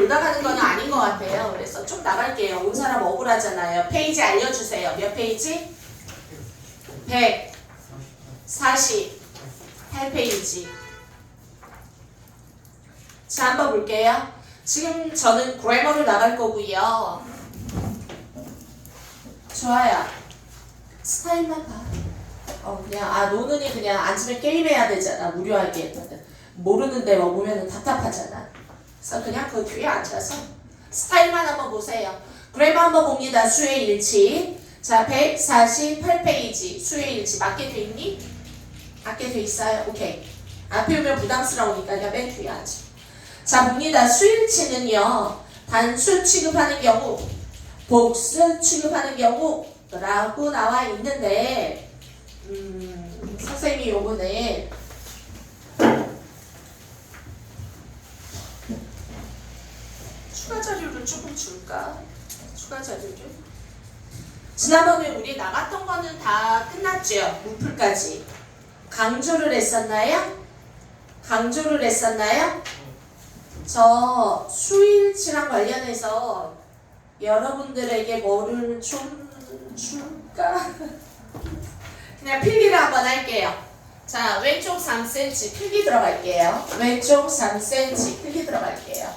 놀다 가는 건 아닌 것 같아요. 그래서 좀 나갈게요. 온 사람 억울하잖아요. 페이지 알려주세요. 몇 페이지? 148페이지. 자, 한번 볼게요. 지금 저는 그래머로 나갈 거고요. 좋아요. 스타일만 봐. 그냥 노는이 그냥 앉으면 게임해야 되잖아. 무료하게. 모르는데 뭐 보면은 답답하잖아. 그래서 그냥 그 뒤에 앉아서 스타일만 한번 보세요. 그래머 한번 봅니다. 수의 일치. 자, 148페이지. 수의 일치 맞게 돼 있니? 맞게 돼 있어요. 오케이. 앞에 오면 부담스러우니까 그냥 맨 뒤에 앉아. 자, 봅니다. 수일치는요, 단수 취급하는 경우, 복수 취급하는 경우라고 나와 있는데, 선생님이 요번에 추가 자료를 조금 줄까? 추가 자료를. 지난번에 우리 나갔던 거는 다 끝났죠? 무풀까지. 강조를 했었나요? 강조를 했었나요? 저 수일치랑 관련해서 여러분들에게 뭐를 좀 줄까? 그냥 필기를 한번 할게요. 자, 왼쪽 3cm 필기 들어갈게요. 왼쪽 3cm 필기 들어갈게요.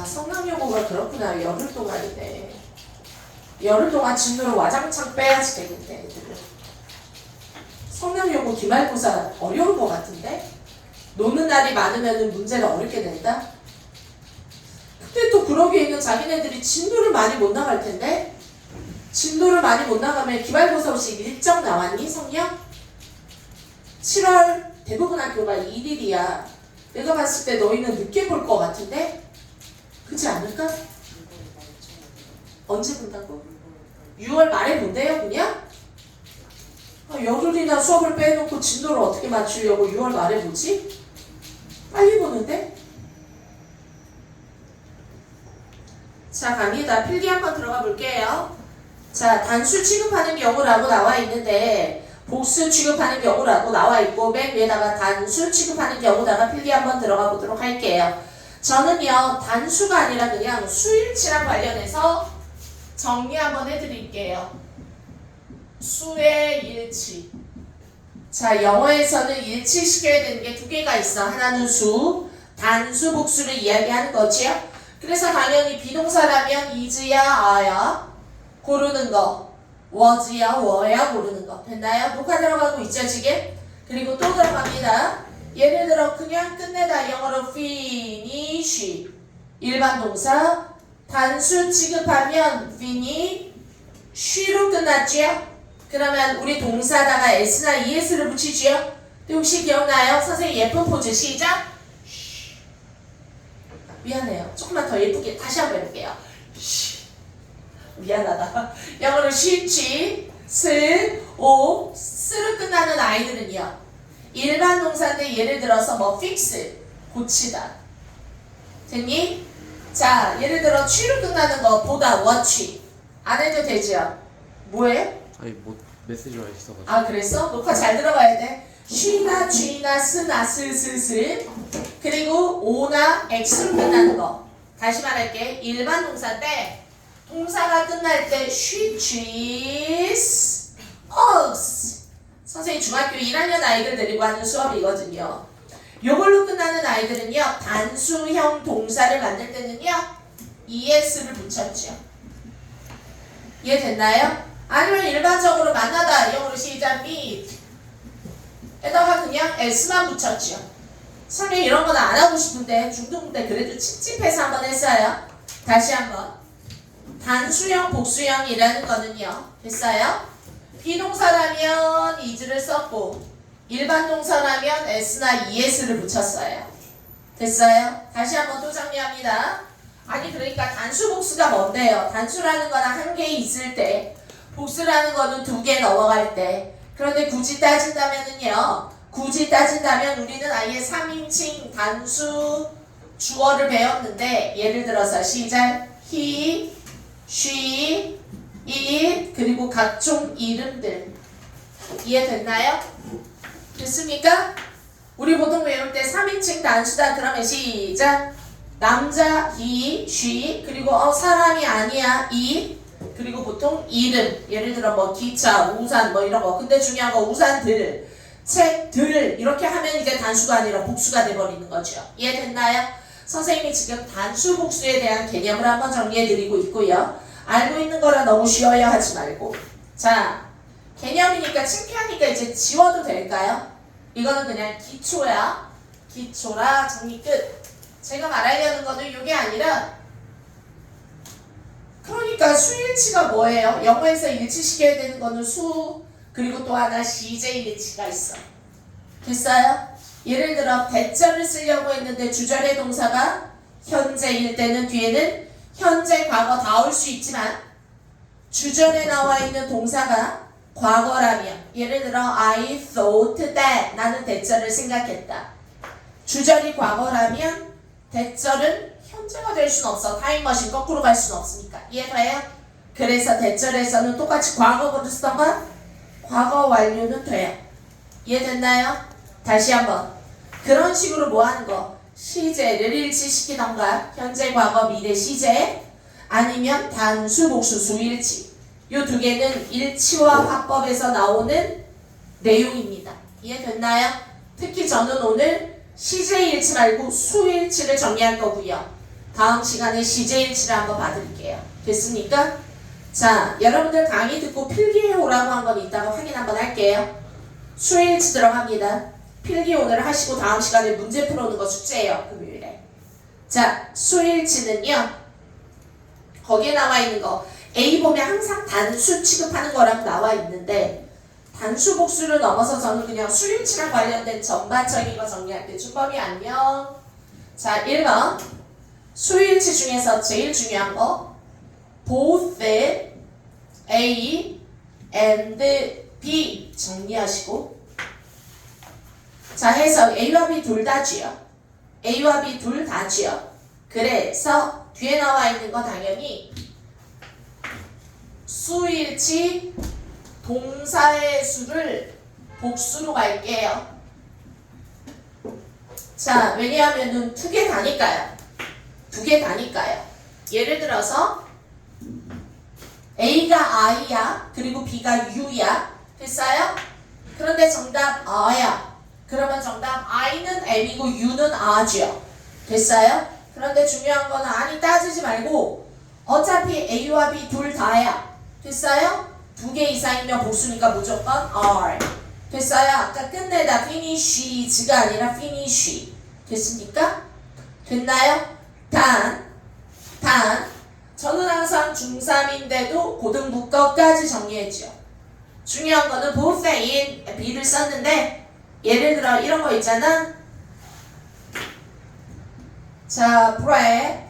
성남여고가 그렇구나. 열흘 동안이네. 열흘 동안 진도를 와장창 빼야지 되겠네, 애들은. 성남여고 기말고사 어려울 것 같은데? 노는 날이 많으면 문제가 어렵게 된다? 근데 또 그러기에 있는 자기네들이 진도를 많이 못 나갈 텐데? 진도를 많이 못 나가면 기말고사 혹시 일정 나왔니, 성령? 7월 대부분 학교가 1일이야. 내가 봤을 때 너희는 늦게 볼 것 같은데? 그렇지 않을까? 언제 본다고? 6월 말에 본대요, 그냥? 열흘이나 수업을 빼놓고 진도를 어떻게 맞추려고 6월 말에 보지? 빨리 보는데? 자, 갑니다. 필기 한번 들어가 볼게요. 자, 단수 취급하는 경우라고 나와 있는데 복수 취급하는 경우라고 나와 있고 맨 위에다가 단수 취급하는 경우다가 필기 한번 들어가 보도록 할게요. 저는요, 단수가 아니라 그냥 수일치랑 관련해서 정리 한번 해드릴게요. 수의 일치. 자, 영어에서는 일치시켜야 되는 게 두 개가 있어. 하나는 수, 단수, 복수를 이야기하는 거지요. 그래서 당연히 비동사라면 is야, are야 고르는 거, was야, were야 고르는 거. 됐나요? 녹화 들어가고 있죠, 지금? 그리고 또 들어갑니다. 예를 들어 그냥 끝내다. 영어로 finish. 일반 동사. 단수 취급하면 finish로 끝났죠? 그러면 우리 동사다가 s나 es를 붙이지요? 혹시 기억나요? 선생님 예쁜 포즈 시작! 미안해요. 조금만 더 예쁘게 다시 한번 해볼게요. 미안하다. 영어로 쉬치, 슬, 오, 스로 끝나는 아이들은요. 일반 동사인데 예를 들어서 뭐 fix, 고치다. 됐니? 자, 예를 들어 취로 끝나는 거 보다, watch. 안 해도 되죠? 뭐예요? 아니 뭐 메시지가 있어가지고. 아, 그랬어? 녹화 잘 들어가야 돼. 쉬나 쥐나 쓰나 슬슬슬. 그리고 오나 x로 끝나는 거. 다시 말할게. 일반 동사 때 동사가 끝날 때 she, she's, us. 선생님 중학교 1학년 아이들 데리고 하는 수업이거든요. 요걸로 끝나는 아이들은요, 단수형 동사를 만들 때는요, es를 붙였죠. 이해됐나요? 아니면 일반적으로 만나다. 영어로 시작 meet 에다가 그냥 s만 붙였죠. 선생님 이런 건 안 하고 싶은데 중등 때 그래도 찝찝해서 한번 했어요. 다시 한번. 단수형 복수형이라는 거는요. 됐어요? 비동사라면 is를 썼고 일반 동사라면 s나 es를 붙였어요. 됐어요? 다시 한번 또 정리합니다. 아니 그러니까 단수 복수가 뭔데요? 단수라는 거는 한 개 있을 때, 복수라는 거는 두 개 넘어갈 때. 그런데 굳이 따진다면은요, 굳이 따진다면 우리는 아예 3인칭 단수 주어를 배웠는데, 예를 들어서 시작, he, she, it, 그리고 각종 이름들. 이해됐나요? 됐습니까? 우리 보통 외울 때 3인칭 단수다 그러면 시작, 남자 he, she 그리고 사람이 아니야 it 그리고 보통 이름 예를 들어 뭐 기차, 우산 뭐 이런 거 근데 중요한 거 우산들, 책들 이렇게 하면 이제 단수가 아니라 복수가 돼버리는 거죠. 이해됐나요? 선생님이 지금 단수 복수에 대한 개념을 한번 정리해드리고 있고요. 알고 있는 거라 너무 쉬워요 하지 말고 자 개념이니까 창피하니까 이제 지워도 될까요? 이거는 그냥 기초야. 기초라 정리 끝. 제가 말하려는 거는 이게 아니라 그러니까 수일치가 뭐예요? 영어에서 일치시켜야 되는 거는 수 그리고 또 하나 CJ 일치가 있어. 됐어요? 예를 들어 대절을 쓰려고 했는데 주절의 동사가 현재일 때는 뒤에는 현재 과거 다 올 수 있지만 주절에 나와 있는 동사가 과거라면 예를 들어 I thought that 나는 대절을 생각했다. 주절이 과거라면 대절은 현재가 될 수는 없어. 타임머신 거꾸로 갈 수는 없으니까. 이해돼요? 그래서 대절에서는 똑같이 과거부터 쓰던가 과거 완료는 돼요. 이해됐나요? 다시 한번 그런 식으로 뭐 하는 거 시제를 일치시키던가 현재 과거 미래 시제 아니면 단수 복수 수일치 요 두 개는 일치와 화법에서 나오는 내용입니다. 이해됐나요? 특히 저는 오늘 시제일치 말고 수일치를 정리할 거고요. 다음 시간에 시제일치를 한번 봐드릴게요. 됐습니까? 자, 여러분들 강의 듣고 필기해 오라고 한 건 이따가 확인 한번 할게요. 수일치 들어갑니다. 필기 오늘 하시고 다음 시간에 문제 풀어오는 거 숙제예요. 금요일에. 자, 수일치는요. 거기에 나와 있는 거 A 보면 항상 단수 취급하는 거라고 나와 있는데 단수 복수를 넘어서 저는 그냥 수일치랑 관련된 전반적인 거 정리할게요. 준범이 안녕. 자, 1번 수일치 중에서 제일 중요한 거 both A and B 정리하시고 자 해석 A와 B 둘 다지요. A와 B 둘 다지요. 그래서 뒤에 나와 있는 거 당연히 수일치 동사의 수를 복수로 갈게요. 자, 왜냐하면은 두 개 다니까요. 두 개 다니까요. 예를 들어서 A가 I야. 그리고 B가 U야. 됐어요? 그런데 정답 A야. 그러면 정답 I는 M이고 U는 R죠. 됐어요? 그런데 중요한 건 아니 따지지 말고 어차피 A와 B 둘 다야. 됐어요? 두 개 이상이면 복수니까 무조건 R. 됐어요? 아까 끝내다 finish가 아니라 finish. 됐습니까? 됐나요? 단 저는 항상 중3인데도 고등부 거까지 정리했죠. 중요한 거는 both A and B를 썼는데 예를 들어 이런 거 있잖아. 자, bread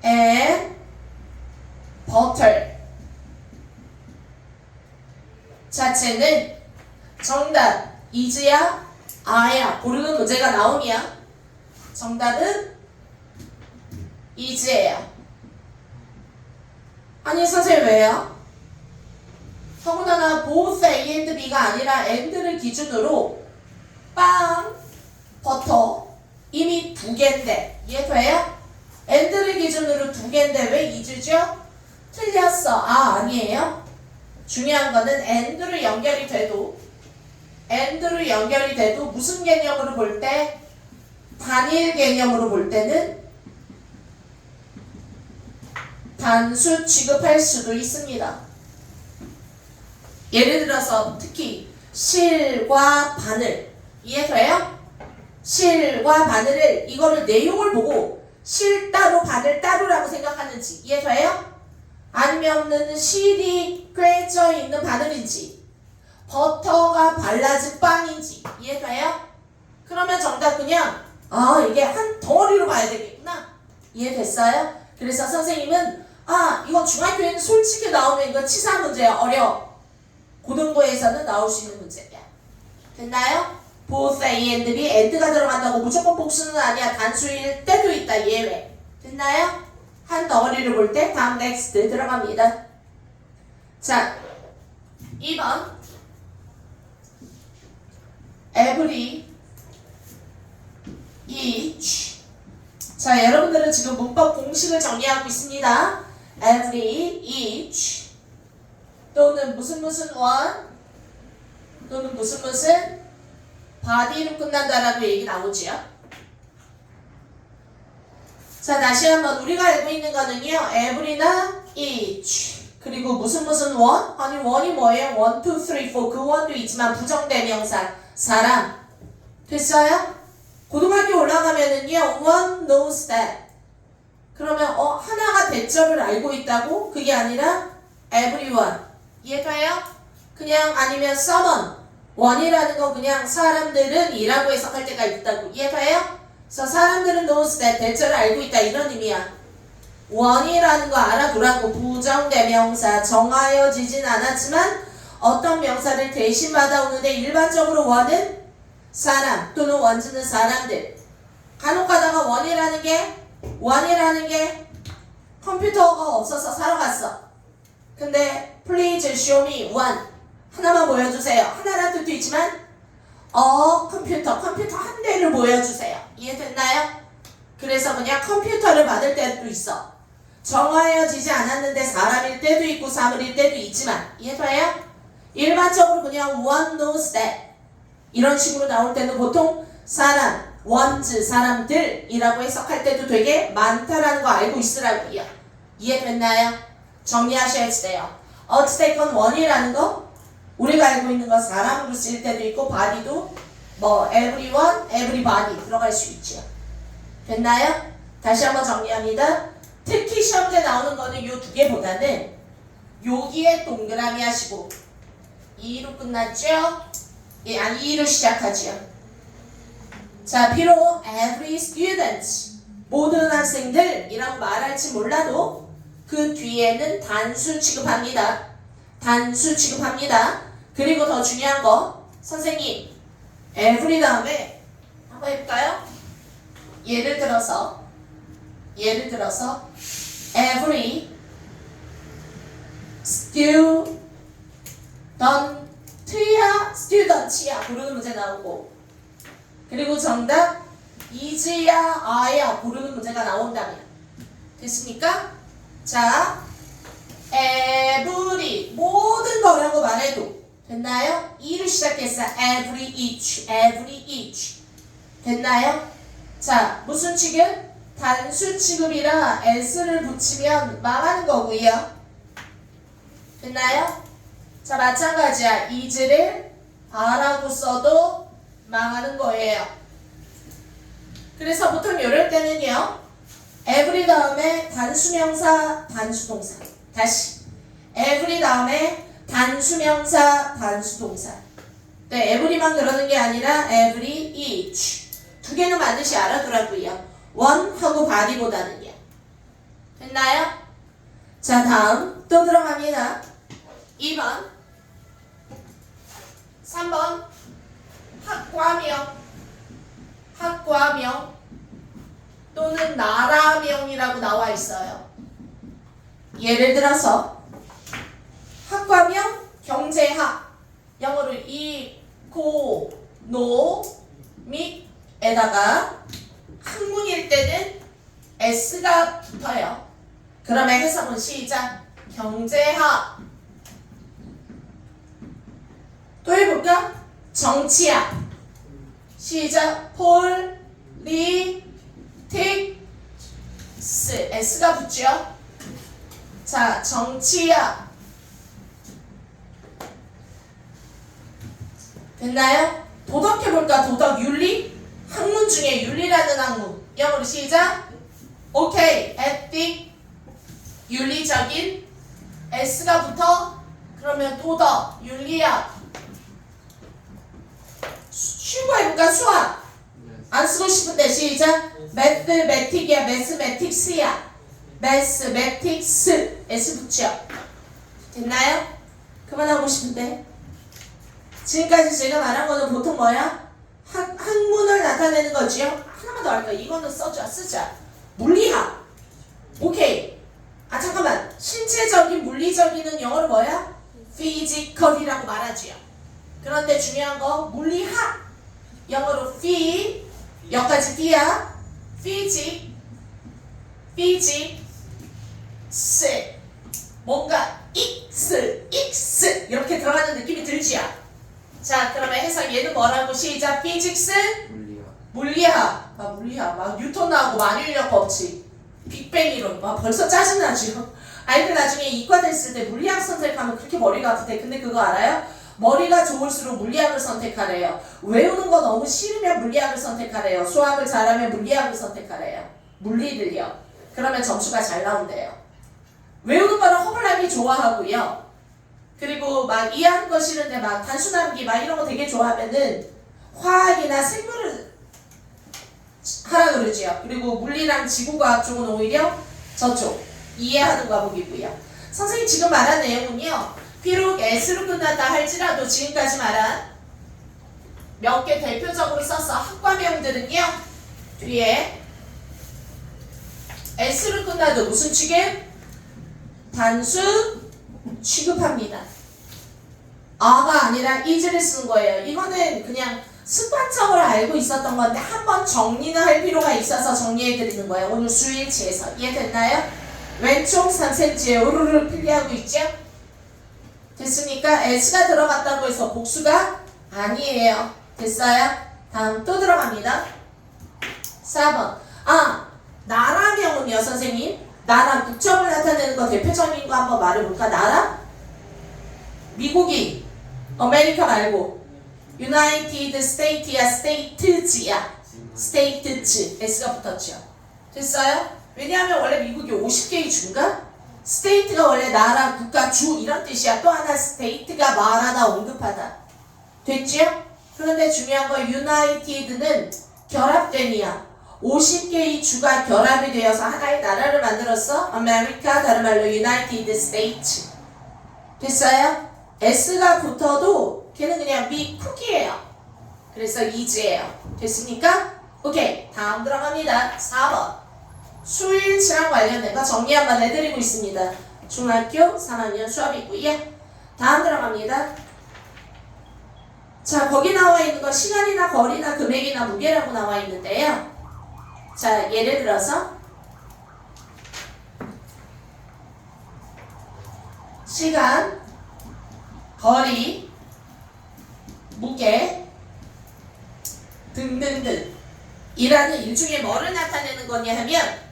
and butter 자체는 정답 is야 are야 고르는 문제가 나오면 정답은 is예요. 아니 선생님 왜요? 더군다나 both A and B가 아니라 and를 기준으로 빵, 버터 이미 두 개인데 이해돼요? and를 기준으로 두 개인데 왜 is죠? 틀렸어. 아니에요? 중요한 거는 and로 연결이 돼도 무슨 개념으로 볼 때? 단일 개념으로 볼 때는 단수 취급할 수도 있습니다. 예를 들어서 특히 실과 바늘 이해돼요? 실과 바늘을 이거를 내용을 보고 실 따로 바늘 따로라고 생각하는지 이해돼요? 아니면은 실이 꿰져 있는 바늘인지 버터가 발라진 빵인지 이해돼요? 그러면 정답 그냥 이게 한 덩어리로 봐야 되겠구나. 이해됐어요? 그래서 선생님은 이거 중학교에는 솔직히 나오면 이거 치사 문제야. 어려워. 고등부에서는 나올 수 있는 문제야. 됐나요? both A and B, and가 들어간다고 무조건 복수는 아니야. 단수일 때도 있다. 예외. 됐나요? 한 덩어리를 볼 때 다음 next 들어갑니다. 자, 2번 every, each 자, 여러분들은 지금 문법 공식을 정리하고 있습니다. every, each 또는 무슨 one 또는 무슨 body로 끝난다라고 얘기 나오지요. 자, 다시 한번 우리가 알고 있는 거는요. every나 each 그리고 무슨 one? 아니 one이 뭐예요? 1, 2, 3, 4 그 one도 있지만 부정대명사 사람 됐어요? 고등학교 올라가면은요 one knows that 그러면 하나가 대절을 알고 있다고? 그게 아니라 everyone 이해가요? 그냥 아니면 someone one이라는 건 그냥 사람들은 이라고 해석할 때가 있다고 이해가요? 그래서 사람들은 knows that 대절을 알고 있다 이런 의미야. one이라는 거 알아두라고. 부정대명사 정하여지진 않았지만 어떤 명사를 대신 받아오는데 일반적으로 one은 사람 또는 ones는 사람들. 간혹 가다가 one이라는 게 컴퓨터가 없어서 사러 갔어. 근데 please show me one 하나만 보여주세요. 하나란 뜻도 있지만 컴퓨터 한 대를 보여주세요. 이해됐나요? 그래서 그냥 컴퓨터를 받을 때도 있어. 정하여지지 않았는데 사람일 때도 있고 사물일 때도 있지만 이해돼요? 일반적으로 그냥 one knows that 이런 식으로 나올 때는 보통 사람, ones, 사람들이라고 해석할 때도 되게 많다라는 거 알고 있으라고요. 이해됐나요? 정리하셔야지 돼요. 어찌됐건 one이라는 거 우리가 알고 있는 거 사람으로 쓸 때도 있고 body도 뭐 everyone, everybody 들어갈 수 있죠. 됐나요? 다시 한번 정리합니다. 특히 시험에 나오는 거는 이 두 개보다는 여기에 동그라미 하시고 2로 끝났죠? 예, 아니 2로 시작하죠. 자, 비록 every student 모든 학생들이라고 말할지 몰라도 그 뒤에는 단수 취급합니다. 단수 취급합니다. 그리고 더 중요한 거 선생님 every 다음에 한번 해볼까요? 예를 들어서 every student야 부르는 문제 나오고 그리고 정답 is야 are야 부르는 문제가 나온다면 됐습니까? 자 every 모든 거라고 말해도 됐나요? E로 시작했어. every each 됐나요? 자 무슨 취급? 단수 취급이라 s를 붙이면 망하는 거고요. 됐나요? 자 마찬가지야. is를 a라고 써도 망하는 거예요. 그래서 보통 이럴 때는요. every 다음에 단수명사 단수동사 다시 every 다음에 단수명사 단수동사 네 every만 그러는 게 아니라 every each 두 개는 반드시 알아두라고요. one 하고 body보다는요. 됐나요? 자 다음 또 들어갑니다. 2번 3번 학과명 또는 나라명이라고 나와 있어요. 예를 들어서 학과명 경제학 영어로 economic에다가 학문일 때는 s가 붙어요. 그러면 해석은 시작. 경제학 또 해볼까? 정치학 시작. politics s가 붙죠. 자 정치학 됐나요? 도덕해볼까? 도덕 윤리? 학문 중에 윤리라는 학문 영어로 시작. 오케이 ethic 윤리적인 s가 붙어 그러면 도덕 윤리학 쉬운 거 해볼까? 수학 안 쓰고 싶은데 시작. mathematic이야 mathematics야 mathematics s 붙여 됐나요? 그만하고 싶은데 지금까지 제가 말한 거는 보통 뭐야? 학문을 나타내는 거지요? 하나만 더 할까? 이거는 쓰자. 물리학. 오케이. 아 잠깐만. 신체적인 물리적인은 영어로 뭐야? physical이라고 말하지요. 그런데 중요한 거 물리학. 영어로 여기까지 physics physics 뭔가 x 이렇게 들어가는 느낌이 들지요? 자 그러면 해석 얘는 뭐라고 시작 physics 물리학. 물리학 막 뉴턴 나오고 만유인력 법칙 빅뱅 이론 막 벌써 짜증나죠? 아이들 나중에 이과 됐을 때 물리학 선택하면 그렇게 머리가 아프대. 근데 그거 알아요? 머리가 좋을수록 물리학을 선택하래요. 외우는 거 너무 싫으면 물리학을 선택하래요. 수학을 잘하면 물리학을 선택하래요. 물리들요. 그러면 점수가 잘 나온대요. 외우는 거는 허블나기 좋아하고요. 그리고 막 이해하는 거 싫은데 막 단순함기 막 이런 거 되게 좋아하면은 화학이나 생물을 하라 그러지요. 그리고 물리랑 지구과학 쪽은 오히려 저쪽 이해하는 과목이고요. 선생님 지금 말한 내용은요. 비록 S로 끝났다 할지라도 지금까지 말한 몇 개 대표적으로 써서 학과명들은요. 뒤에 S로 끝나도 무슨 취급? 단수 취급합니다. 아가 아니라 is를 쓴 거예요. 이거는 그냥 습관적으로 알고 있었던 건데 한번 정리는 할 필요가 있어서 정리해드리는 거예요. 오늘 수일치에서 이해됐나요? 왼쪽 3cm에 우르르 필기하고 있죠? 됐습니까? S가 들어갔다고 해서 복수가 아니에요. 됐어요? 다음 또 들어갑니다. 4번 나라명은요 선생님? 나라 국적을 나타내는 거 대표적인 거 한번 말해볼까? 나라? 미국이 아메리카 말고 United States야 States야 States S가 붙었죠. 됐어요? 왜냐하면 원래 미국이 50개의 주인가? State가 원래 나라, 국가, 주 이런 뜻이야. 또 하나 State가 말하다, 언급하다. 됐죠? 그런데 중요한 건 United는 결합됨이야. 50개의 주가 결합이 되어서 하나의 나라를 만들었어. 아메리카, 다른 말로 United States. 됐어요? S가 붙어도 걔는 그냥 미국이에요. 그래서 is예요. 됐습니까? 오케이. 다음 들어갑니다. 4번. 수일치랑 관련된 거 정리 한번 해드리고 있습니다. 중학교 3학년 수업이고요. 다음 들어갑니다. 자, 거기 나와 있는 거 시간이나 거리나 금액이나 무게라고 나와 있는데요. 자, 예를 들어서 시간, 거리, 무게 등등등 이라는 일종의 뭐를 나타내는 거냐 하면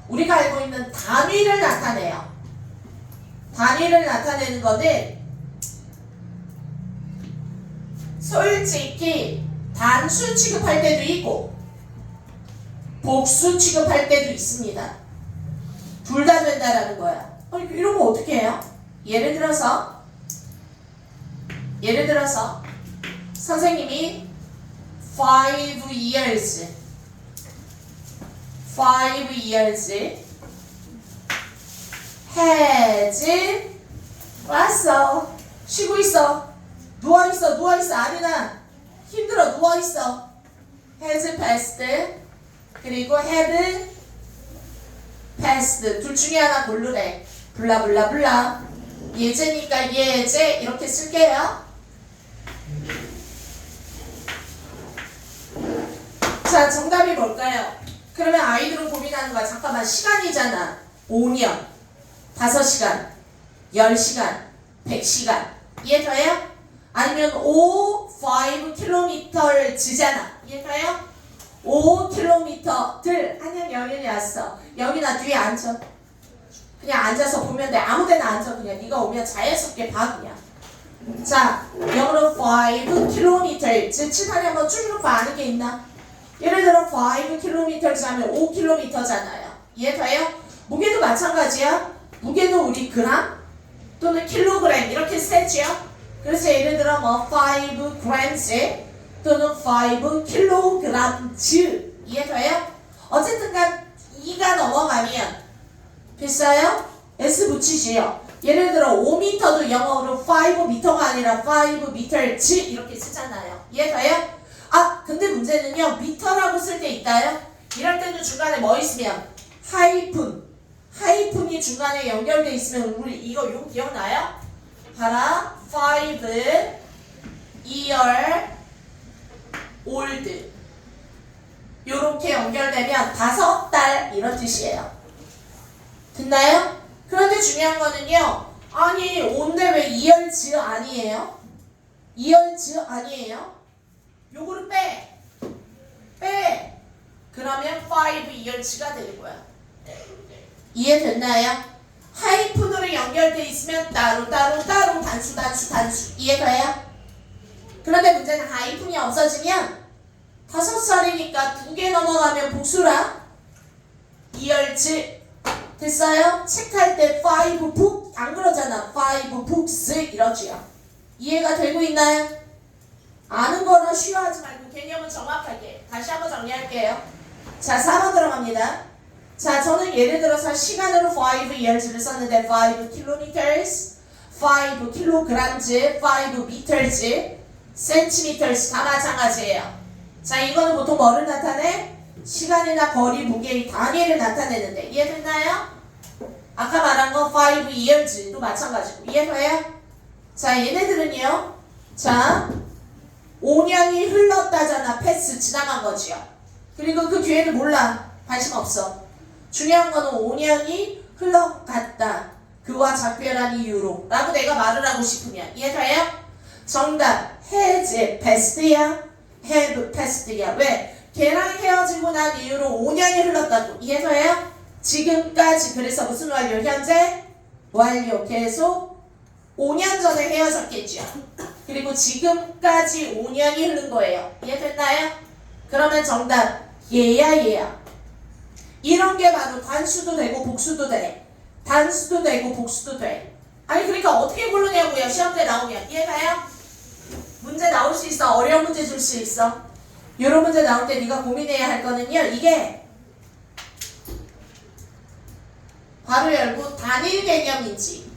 우리가 알고 있는 단위를 나타내요. 단위를 나타내는 거는 솔직히 단수 취급할 때도 있고 복수 취급할 때도 있습니다. 둘 다 된다라는 거야. 이런 거 어떻게 해요? 예를 들어서 선생님이 5 years has 왔어. 쉬고 있어. 누워있어. 아니나 힘들어. 누워있어. has passed 그리고 had passed 둘 중에 하나 고르래. 블라블라블라 예제니까 예제 이렇게 쓸게요. 자, 정답이 뭘까요? 그러면 아이들은 고민하는 거야. 잠깐만, 시간이잖아. 5년, 5시간, 10시간, 100시간. 이해돼요? 아니면 5km잖아. 이해돼요? 5km들. 한양 영현이 왔어. 여기나 뒤에 앉아. 그냥 앉아서 보면 돼. 아무 데나 앉아. 그냥 네가 오면 자연스럽게 봐 그냥. 자, 영어로 5km. 즉 칠판에 한번 쭉 놓고 아는 게 있나? 예를 들어 5km 하면 5km잖아요. 이해돼요? 무게도 마찬가지야. 무게도 우리 그램 또는 킬로그램 이렇게 쓰죠. 그래서 예를 들어 뭐 5g 또는 5kg 이해돼요? 어쨌든간 2가 넘어가면 됐어요? S 붙이지요. 예를 들어 5m도 영어로 5m가 아니라 5m 이렇게 쓰잖아요. 이해돼요? 근데 문제는요. 미터라고 쓸 때 있다요? 이럴 때는 중간에 뭐 있으면 하이픈이 중간에 연결돼 있으면 우리 이거 용 기억나요? 봐라. 5 year old 요렇게 연결되면 5달 이런 뜻이에요. 됐나요? 그런데 중요한 거는요. 아니 온데 왜 이열즈 아니에요? 이열즈 아니에요? 요거를 빼. 그러면 5 이열즈가 되는 거야. 이해됐나요? 하이픈으로 연결돼 있으면 따로 단수 이해가요? 그런데 문제는 하이픈이 없어지면 5살이니까 2개 넘어가면 복수라 이열즈 됐어요? 책할 때 5 book 안 그러잖아. 5 books 이러지요. 이해가 되고 있나요? 아는 거라 쉬워하지 말고 개념은 정확하게 다시 한번 정리할게요. 자 4번 들어갑니다. 자 저는 예를 들어서 시간으로 5 years를 썼는데 5 kilometers, 5 kilograms, 5 meters, centimeters 다 마찬가지예요. 자 이거는 보통 뭐를 나타내? 시간이나 거리, 무게, 단위를 나타내는데 이해됐나요? 아까 말한 거 5 years도 마찬가지고 이해돼요? 자 얘네들은요. 자 5년이 흘렀다잖아. 패스 지나간 거지요. 그리고 그 뒤에는 몰라. 관심 없어. 중요한 거는 5년이 흘러갔다. 그와 작별한 이유로 라고 내가 말을 하고 싶으면 이해돼요? 정답 has passed야. have passed야. 왜? 걔랑 헤어지고 난 이후로 5년이 흘렀다고. 이해돼요? 지금까지. 그래서 무슨 완료? 현재 완료. 계속 5년 전에 헤어졌겠죠. 그리고 지금까지 5년이 흐른 거예요. 이해됐나요? 그러면 정답 얘야. 이런 게 바로 단수도 되고 복수도 돼. 단수도 되고 복수도 돼. 아니 그러니까 어떻게 고르냐고요. 시험 때 나오면. 이해가요? 문제 나올 수 있어. 어려운 문제 줄 수 있어. 이런 문제 나올 때 네가 고민해야 할 거는요. 이게 바로 열고 단일 개념인지.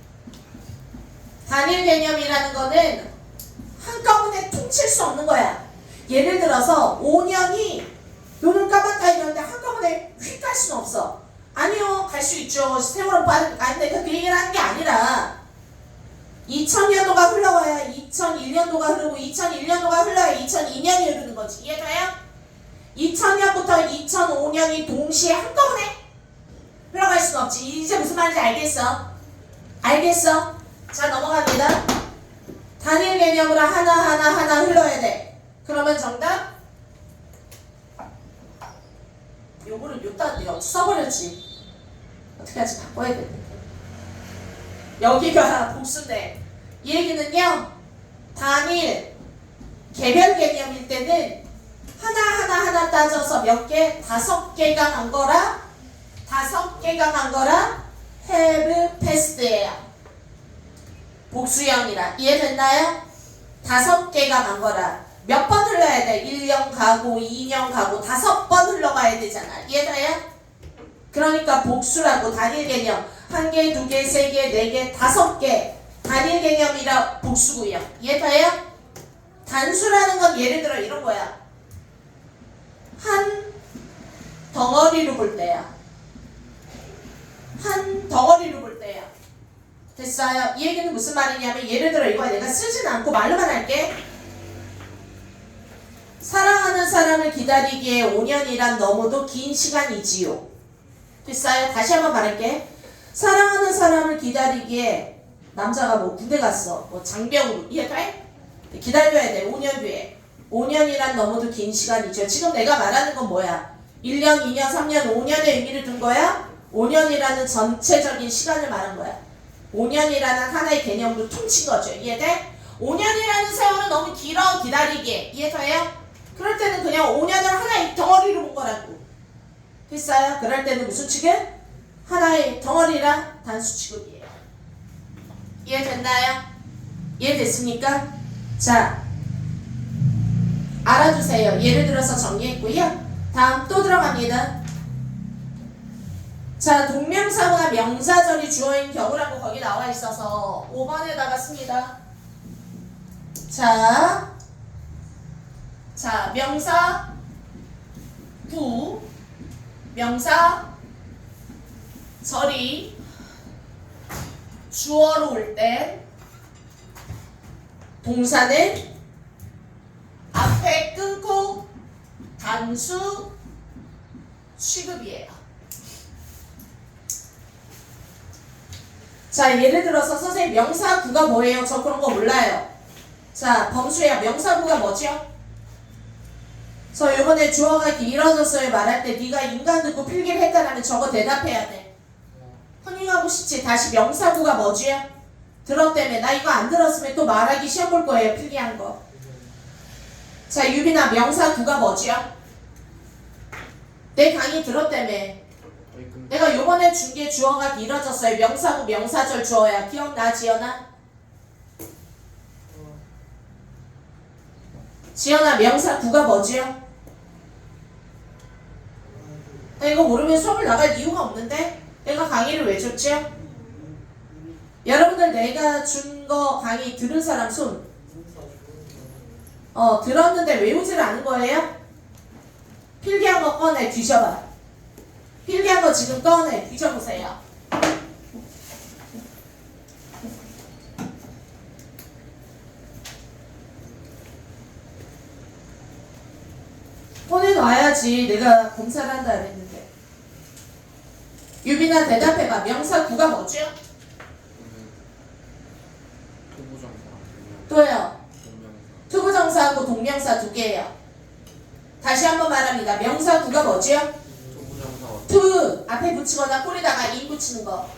단일 개념이라는 거는 한꺼번에 퉁칠 수 없는 거야. 예를 들어서 5년이 눈을 감았다 이러는데 한꺼번에 휙 갈 수는 없어. 아니요. 갈 수 있죠. 세월은 빠르니까. 근데 그 얘기를 하는 게 아니라 2000년도가 흘러와야 2001년도가 흐르고 2001년도가 흘러야 2002년이 흐르는 거지. 이해돼요? 2000년부터 2005년이 동시에 한꺼번에 흘러갈 수는 없지. 이제 무슨 말인지 알겠어? 알겠어? 자 넘어갑니다. 단일 개념으로 하나 흘러야 돼. 그러면 정답? 요거를 여기 써버렸지. 어떻게 하지? 바꿔야 돼. 여기가 복수인데 이 얘기는요. 단일 개별 개념일 때는 하나 따져서 몇 개? 5개가 간 거라 5개가 간 거라 have passed예요. 복수형이라. 이해됐나요? 5개가 간 거라. 몇 번 흘러야 돼? 1년 가고 2년 가고 5번 흘러가야 되잖아. 이해돼요? 그러니까 복수라고. 단일 개념 1개, 2개, 3개, 4개, 5개 단일 개념이라 복수고요. 이해돼요? 단수라는 건 예를 들어 이런 거야. 한 덩어리로 볼 때야. 한 덩어리로 볼 때야. 됐어요? 이 얘기는 무슨 말이냐면 예를 들어 이거 내가 쓰진 않고 말로만 할게. 사랑하는 사람을 기다리기에 5년이란 너무도 긴 시간이지요. 됐어요? 다시 한번 말할게. 사랑하는 사람을 기다리기에 남자가 뭐 군대 갔어. 뭐 장병으로. 이해돼? 기다려야 돼. 5년 뒤에. 5년이란 너무도 긴 시간이죠. 지금 내가 말하는 건 뭐야? 1년, 2년, 3년, 5년의 의미를 둔 거야? 5년이라는 전체적인 시간을 말한 거야. 5년이라는 하나의 개념으로 퉁친 거죠. 이해돼? 5년이라는 세월은 너무 길어. 기다리기에. 이해돼요? 그럴 때는 그냥 5년을 하나의 덩어리로 본 거라고. 됐어요? 그럴 때는 무슨 취급? 하나의 덩어리라 단수 취급이에요. 이해됐나요? 이해됐습니까? 자, 알아두세요. 예를 들어서 정리했고요. 다음 또 들어갑니다. 자, 동명사구나 명사절이 주어인 경우라고 거기 나와 있어서 5번에다가 씁니다. 자, 명사 부 명사 절이 주어로 올 때 동사는 앞에 끊고 단수 취급이에요. 자, 예를 들어서 선생님 명사구가 뭐예요? 저 그런 거 몰라요. 자, 범수야, 명사구가 뭐죠? 저 요번에 주어가 길어졌어요 말할 때 네가 인간 듣고 필기를 했다라면 저거 대답해야 돼. 허닝하고 싶지? 다시 명사구가 뭐지요? 들었다며. 나 이거 안 들었으면 또 말하기 시험 볼 거예요. 필기한 거. 자, 유빈아, 명사구가 뭐지요? 내 강의 들었다며. 내가 요번에 준 게 주어가 길어졌어요. 명사구, 명사절 주어야. 기억나, 지연아? 지연아, 명사구가 뭐지요? 나 이거 모르면 수업을 나갈 이유가 없는데? 내가 강의를 왜 줬지요? 여러분들 내가 준 거 강의 들은 사람 손. 들었는데 외우질 않은 거예요? 필기한 거 꺼내 뒤져봐. 필기한 거 지금 꺼내 뒤져보세요. 꺼내놔야지. 내가 검사를 한다 그랬는데. 유빈아 대답해봐. 명사구가 뭐죠? 또요. 투부정사하고 동명사 두 개예요. 다시 한번 말합니다. 명사구가 뭐죠? 투 앞에 붙이거나 꼴에다가 인 붙이는 거.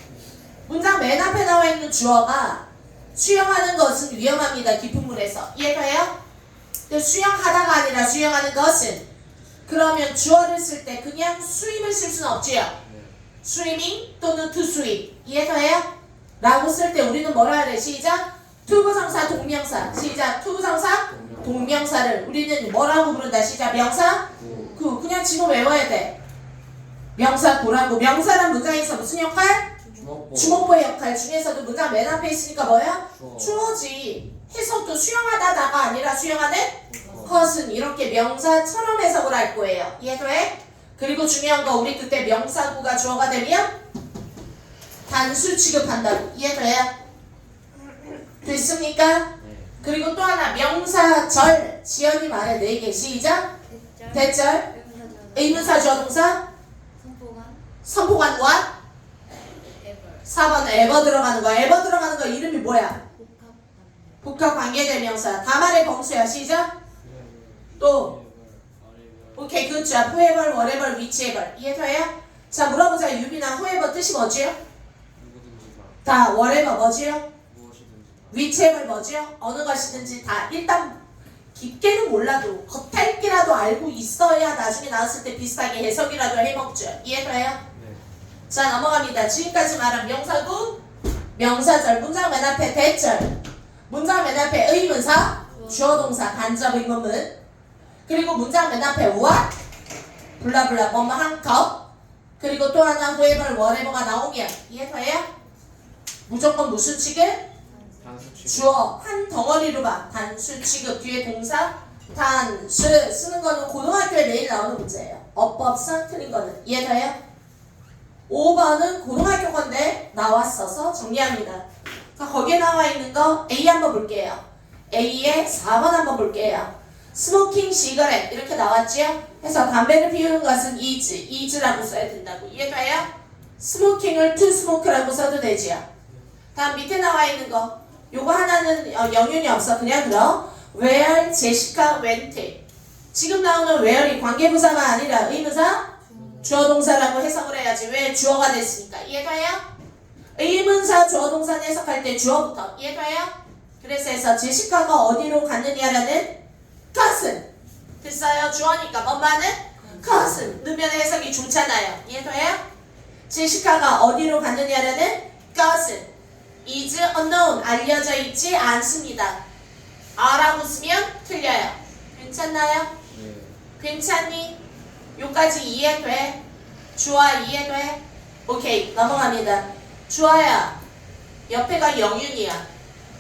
문장 맨 앞에 나와 있는 주어가 수영하는 것은 위험합니다. 깊은 물에서. 이해가요? 근데 수영하다가 아니라 수영하는 것은. 그러면 주어를 쓸 때 그냥 스윙을 쓸 수는 없지요. 스위밍 또는 to swim. 이해가요? 라고 쓸 때 우리는 뭐라 그래? 시작. 투부정사 동명사. 시작. 투부정사 동명사를 우리는 뭐라고 부른다? 시작. 명사 구. 그냥 지금 외워야 돼. 명사구라고. 명사란 문장에서 무슨 역할? 주목보의 역할 중에서도 문장 맨 앞에 있으니까 뭐야? 주어지. 해석도 수영하다가 아니라 수영하는 것은 이렇게 명사처럼 해석을 할 거예요. 이해돼? 그리고 중요한 거 우리 그때 명사구가 주어가 되면 단수 취급한다고. 이해돼요? 됐습니까? 그리고 또 하나 명사절. 지연이 말해 4개. 시작. 대절. 의문사 주어동사. 선포관 what? 4번 ever 들어가는 거. ever 들어가는 거 이름이 뭐야? 복합관계대명사. 다말의 범수야. 시작. 또 오케이 good job. whoever, whatever, whichever. 이해돼요? 자 물어보자. 유빈아 whoever 뜻이 뭐지요? 다. whatever 뭐지요? whichever 뭐지요? 어느 것이든지 다. 일단 깊게는 몰라도 겉핥기라도 알고 있어야 나중에 나왔을 때 비슷하게 해석이라도 해먹죠. 이해돼요? 자 넘어갑니다. 지금까지 말한 명사구, 명사절, 문장 맨 앞에 대절, 문장 맨 앞에 의문사, 주어동사, 간접 의문문, 그리고 문장 맨 앞에 what, 블라블라 뭐뭐 한 컵, 그리고 또 하나 whoever, whatever가 나오면 이해돼요? 무조건 무슨 취급? 주어 한 덩어리로 봐. 단수 취급 뒤에 동사 단수 쓰는 거는 고등학교에 매일 나오는 문제예요. 어법상 틀린 거는. 이해돼요? 5번은 고등학교 건데 나왔어서 정리합니다. 자, 거기에 나와 있는 거 A 한번 볼게요. A의 4번 한번 볼게요. 스모킹 시가렛 이렇게 나왔지요? 해서 담배를 피우는 것은 is라고 써야 된다고. 이해가요? 스모킹을 to smoke라고 써도 되지요. 다음 밑에 나와 있는 거 요거 하나는 영윤이 없어. 그냥 들어. Where 제시카 went. 지금 나오는 where이 관계부사가 아니라 의문사 주어동사라고 해석을 해야지. 왜? 주어가 됐으니까. 이해가요? 의문사 주어동사는 해석할 때 주어부터. 이해가요? 그래서 해서 제시카가 어디로 갔느냐라는 것은 됐어요. 주어니까 뭐만은 것은 넣으면 해석이 좋잖아요. 이해돼요? 제시카가 어디로 갔느냐라는 것은 is unknown 알려져 있지 않습니다. R라고 쓰면 틀려요. 괜찮나요? 괜찮니? 요까지 이해돼? 주아 이해돼? 오케이 넘어갑니다. 주아야 옆에가 영윤이야.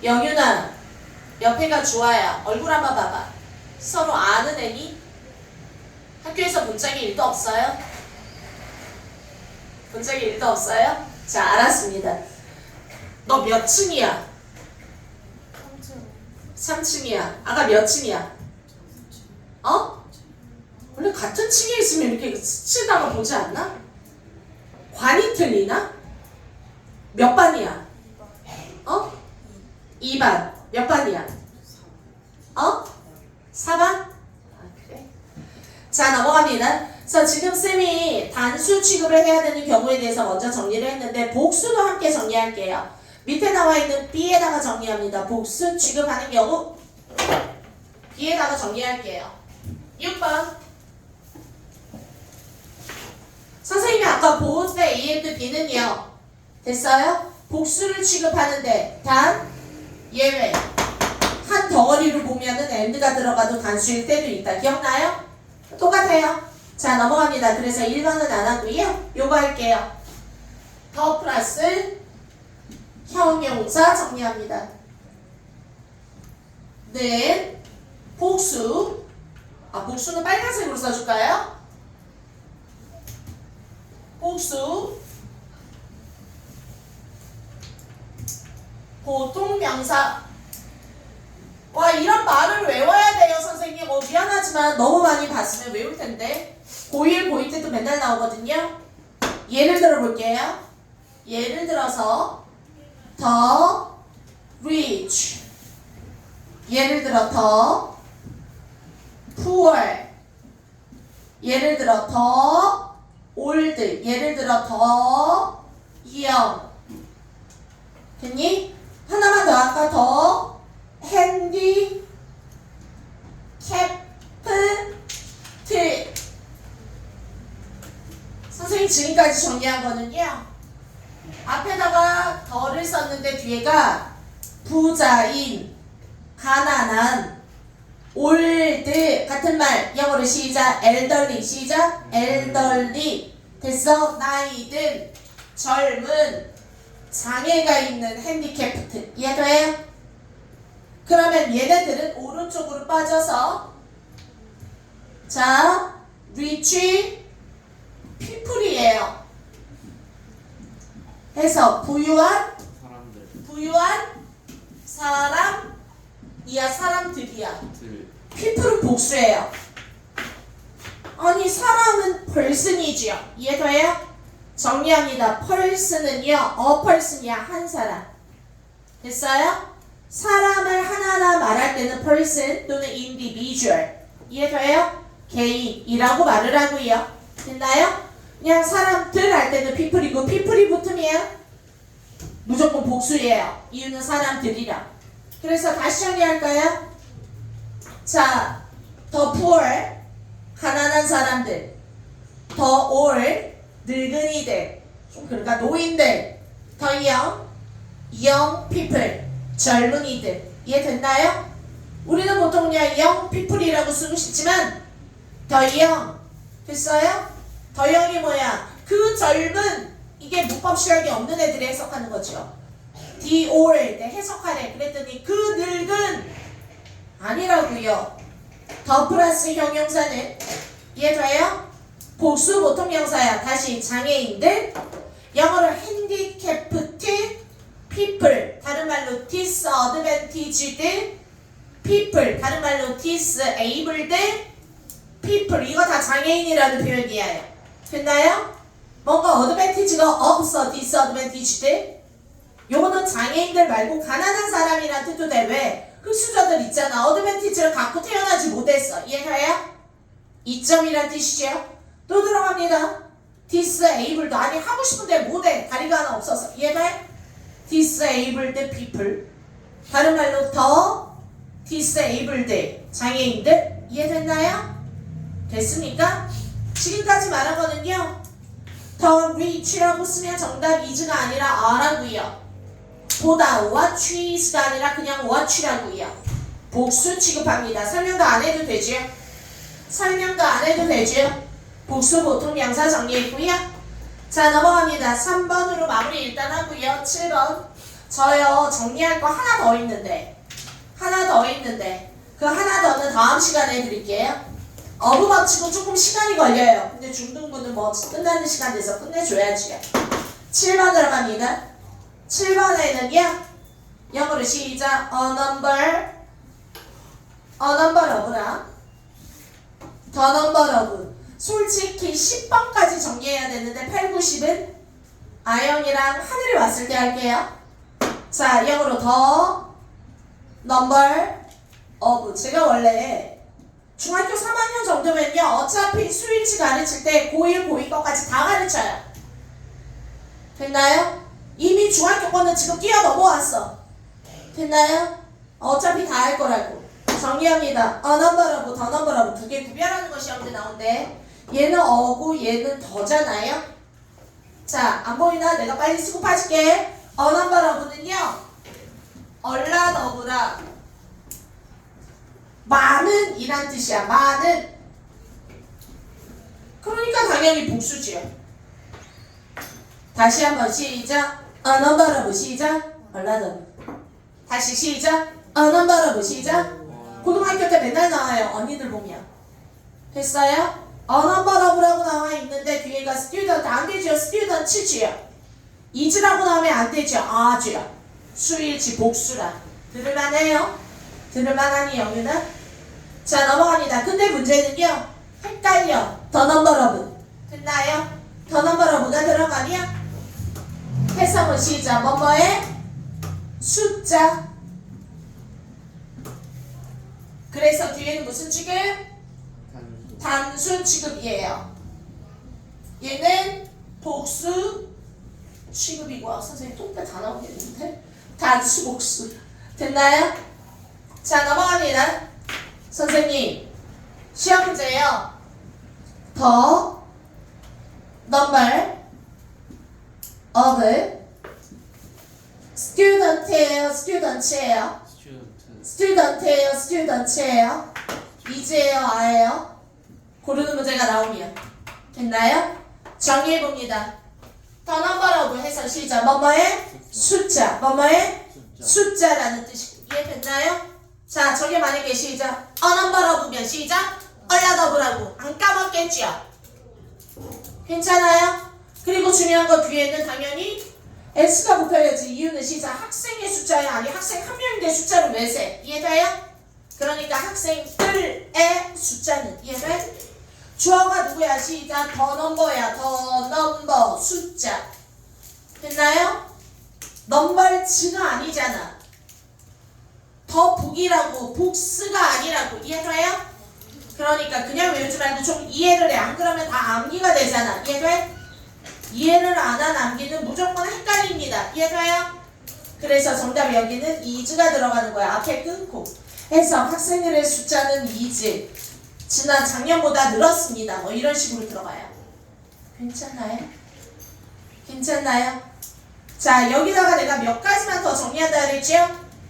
영윤아 옆에가 주아야. 얼굴 한번 봐봐. 서로 아는 애니? 학교에서 본 적이 1도 없어요? 본 적이 1도 없어요? 자 알았습니다. 너 몇 층이야? 3층. 3층이야. 아까 몇 층이야? 어? 원래 원래 같은 층에 있으면 이렇게 스치다가 보지 않나? 관이 틀리나? 몇 반이야? 어? 2반. 몇 반이야? 어? 4반? 아, 그래? 자, 넘어갑니다. 그래서 지금 쌤이 단수 취급을 해야 되는 경우에 대해서 먼저 정리를 했는데 복수도 함께 정리할게요. 밑에 나와 있는 B에다가 정리합니다. 복수 취급하는 경우 B에다가 정리할게요. 6번. 선생님이 아까 보호 때 A and B는요. 됐어요? 복수를 취급하는데 단 예외. 한 덩어리로 보면은 and가 들어가도 단수일 때도 있다. 기억나요? 똑같아요. 자, 넘어갑니다. 그래서 1번은 안 하고요. 요거 할게요. 더 플러스 형용사 정리합니다. 는 복수. 복수는 빨간색으로 써줄까요? 복수 보통명사. 와, 이런 말을 외워야 돼요 선생님. 미안하지만 너무 많이 봤으면 외울 텐데. 고1 고2 때도 맨날 나오거든요. 예를 들어 볼게요. 예를 들어서 더 rich, 예를 들어 더 poor, 예를 들어 더 old, 예를 들어 더 young. 됐니? 하나만 더 할까? 더 handy, kept. 선생님 지금까지 정리한 거는요. 앞에다가 더를 썼는데 뒤에가 부자인, 가난한, 올드 같은 말. 영어로 시작. elderly 시작. elderly. 됐어? 나이든, 젊은, 장애가 있는 핸디캐프트. 이해돼요? 그러면 얘네들은 오른쪽으로 빠져서 자, rich people이에요. 해서 부유한 사람이야. 사람들이야. people은 복수예요. 아니 사람은 person이지요. 이해돼요? 정리합니다. person은요, a person이야. 한 사람. 됐어요? 사람을 하나하나 말할 때는 person 또는 individual. 이해돼요? 개인이라고 말을 하고요. 됐나요? 그냥 사람들 할 때는 people이고 people이 붙으면 무조건 복수예요. 이유는 사람들이라. 그래서 다시 정리할까요? 자, 더 poor, 가난한 사람들. 더 old, 늙은이들. 좀 그러니까 노인들. 더 young people, 젊은이들. 이해됐나요? 우리는 보통 그냥 young people이라고 쓰고 싶지만 더 young. 됐어요? 더 young이 뭐야? 그 젊은, 이게 문법 시각이 없는 애들이 해석하는 거죠. the old 해석하래. 그랬더니 그 늙은 아니라고요. 더 플러스 형용사는 이해돼요? 복수 보통 명사야. 다시 장애인들. 영어로 handicapped people, 다른 말로 disadvantaged people, 다른 말로 disabled people. 이거 다 장애인이라는 표현이에요. 됐나요? 뭔가 advantage가 없어. disadvantaged. 요거는 장애인들 말고 가난한 사람이란 뜻도 돼. 왜? 흑수저들 있잖아. advantage를 갖고 태어나지 못했어. 이해가요? 이점이란 뜻이죠. 또 들어갑니다. disabled. 아니 하고 싶은데 못해. 다리가 하나 없어서. 이해가요? disabled people. 다른 말로 더 disabled 장애인들. 이해됐나요? 됐습니까? 지금까지 말한 거는요. 더 rich라고 쓰면 정답 is가 아니라 are라고요. 보다 watch가 아니라 그냥 watch라고요. 복수 취급합니다. 설명도 안 해도 되죠? 설명도 안 해도 되죠? 복수 보통 명사 정리했고요. 자, 넘어갑니다. 3번으로 마무리 일단 하고요. 7번. 저요 정리할 거 하나 더 있는데 그 하나 더는 다음 시간에 해드릴게요. 어부 맞추고 조금 시간이 걸려요. 근데 중등부는 뭐 끝나는 시간 돼서 끝내줘야지요. 7번 들어갑니다. 7번에는요. 영어로 시작. A number of랑 더 넘버 오브. 솔직히 10번까지 정리해야 되는데 8, 90은 아영이랑 하늘이 왔을 때 할게요. 자, 0으로 더 넘버 오브. 제가 원래 중학교 3학년 정도면요 어차피 수일치 가르칠 때 고1, 고2 것까지 다 가르쳐요. 됐나요? 이미 중학교 거는 지금 뛰어 넘어왔어. 됐나요? 어차피 다 할 거라고. 정리합니다. 넘버라고 더 넘버라고 두 개 구별하는 거 시험때 나온대. 얘는 어고 얘는 더잖아요. 자, 안 보이나? 내가 빨리 스kup해줄게. 넘버라고는요 얼라 너브라 많은 이란 뜻이야. 많은. 그러니까 당연히 복수지요. 다시 한번 시작. 넘버라고 시작. 얼라 너브. 다시 시작. 넘버라고 시작. 고등학교 때 맨날 나와요. 언니들 보면. 됐어요? 넘버라고라고 나와 있는데 뒤에가 student 안 되죠. student 치지요. is라고 나오면 안 되죠. 아주요. 수일치 복수라. 들을만해요? 들을만하니 영유는? 자, 넘어갑니다. 근데 문제는요. 헷갈려. 더 넘버러브. 됐나요? 더 넘버러브가 들어가면 해석은 시작. 뭐뭐의 숫자. 그래서 뒤에는 무슨 취급? 단순 취급이에요. 얘는 복수 취급이고 선생님 똥배 다 나오겠는데? 단수 복수. 됐나요? 자, 넘어갑니다. 선생님 시험 문제예요. 더 넘버 of student예요. student예요. student예요. student예요. is예요. a예요. 고르는 문제가 나오면 됐나요? 정리해봅니다. 더 넘버라고 해서 시작. 뭐뭐의 숫자. 뭐뭐의 숫자라는 뜻이 이해됐나요? 자, 저게 만약에 시작. 넘버라고면 시작. 얼라더브라고 안 까먹겠죠? 괜찮아요? 그리고 중요한 거 뒤에는 당연히 S가 붙어야지. 이유는 시작. 학생의 숫자야. 아니 학생 한 명인데 숫자를 왜 세? 이해돼요? 그러니까 학생들의 숫자는 이해돼? 주어가 누구야? 시작. 더 넘버야. 더 넘버 숫자. 됐나요? 넘버즈가 아니잖아. 더 북이라고 북스가 아니라고. 이해돼요? 그러니까 그냥 외우지 말고 좀 이해를 해. 안 그러면 다 암기가 되잖아. 이해돼? 이해를 안 한 암기는 무조건 헷갈립니다. 이해돼요? 그래서 정답 여기는 is가 들어가는 거야. 앞에 끊고. 해서 학생들의 숫자는 is. 지난 작년보다 늘었습니다. 뭐 이런 식으로 들어가요. 괜찮나요? 괜찮나요? 자, 여기다가 내가 몇 가지만 더 정리한다 그랬죠?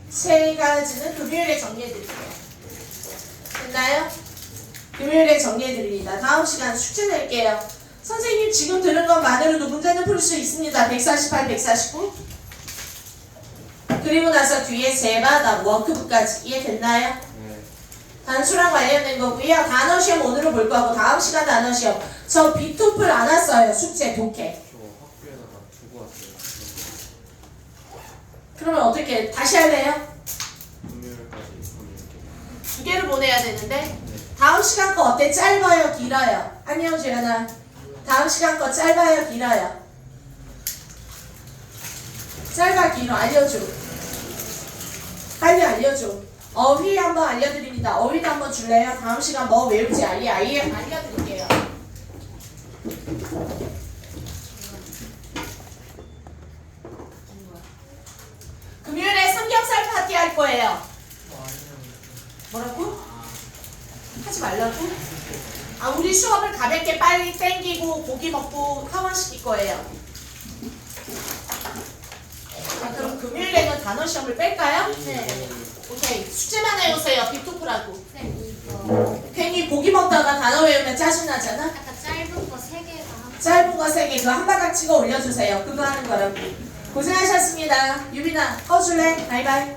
세 가지는 금요일에 정리해드릴게요. 됐나요? 금요일에 정리해드립니다. 다음 시간 숙제 낼게요. 선생님 지금 들은 것만으로도 문제는 풀 수 있습니다. 148, 149. 그리고 나서 뒤에 세마다 워크북까지. 이해됐나요? 단수랑 관련된 거고요. 단어 시험 오늘은 볼 거고 다음 시간 단어 시험. 저 비토플 안 왔어요. 숙제 독해. 저 학교에다가 두고 왔어요. 그러면 어떻게 다시 할래요? 금요일까지 두 개를 보내야 되는데 다음 시간 거 어때? 짧아요? 길어요? 안녕 주연아. 다음 시간 거 짧아요? 길어요? 짧아 길어 알려줘. 빨리 알려줘. 어휘 한번 알려드립니다. 어휘도 한번 줄래요? 다음 시간 뭐 외울지 알려드릴게요. 금요일에 삼겹살 파티 할 거예요. 뭐라고? 하지 말라고? 아, 우리 수업을 가볍게 빨리 땡기고 고기 먹고 하원시킬 거예요. 자, 그럼 금요일에는 단어 시험을 뺄까요? 네. 오케이. 숙제만 해오세요. 비토프라고. 네. 괜히 고기 먹다가 단어 외우면 짜증나잖아? 아까 짧은 거 3개가 짧은 거 3개 그거 한 바닥 찍어 올려주세요. 그거 하는 거라고. 고생하셨습니다. 유빈아 꺼줄래? 바이바이.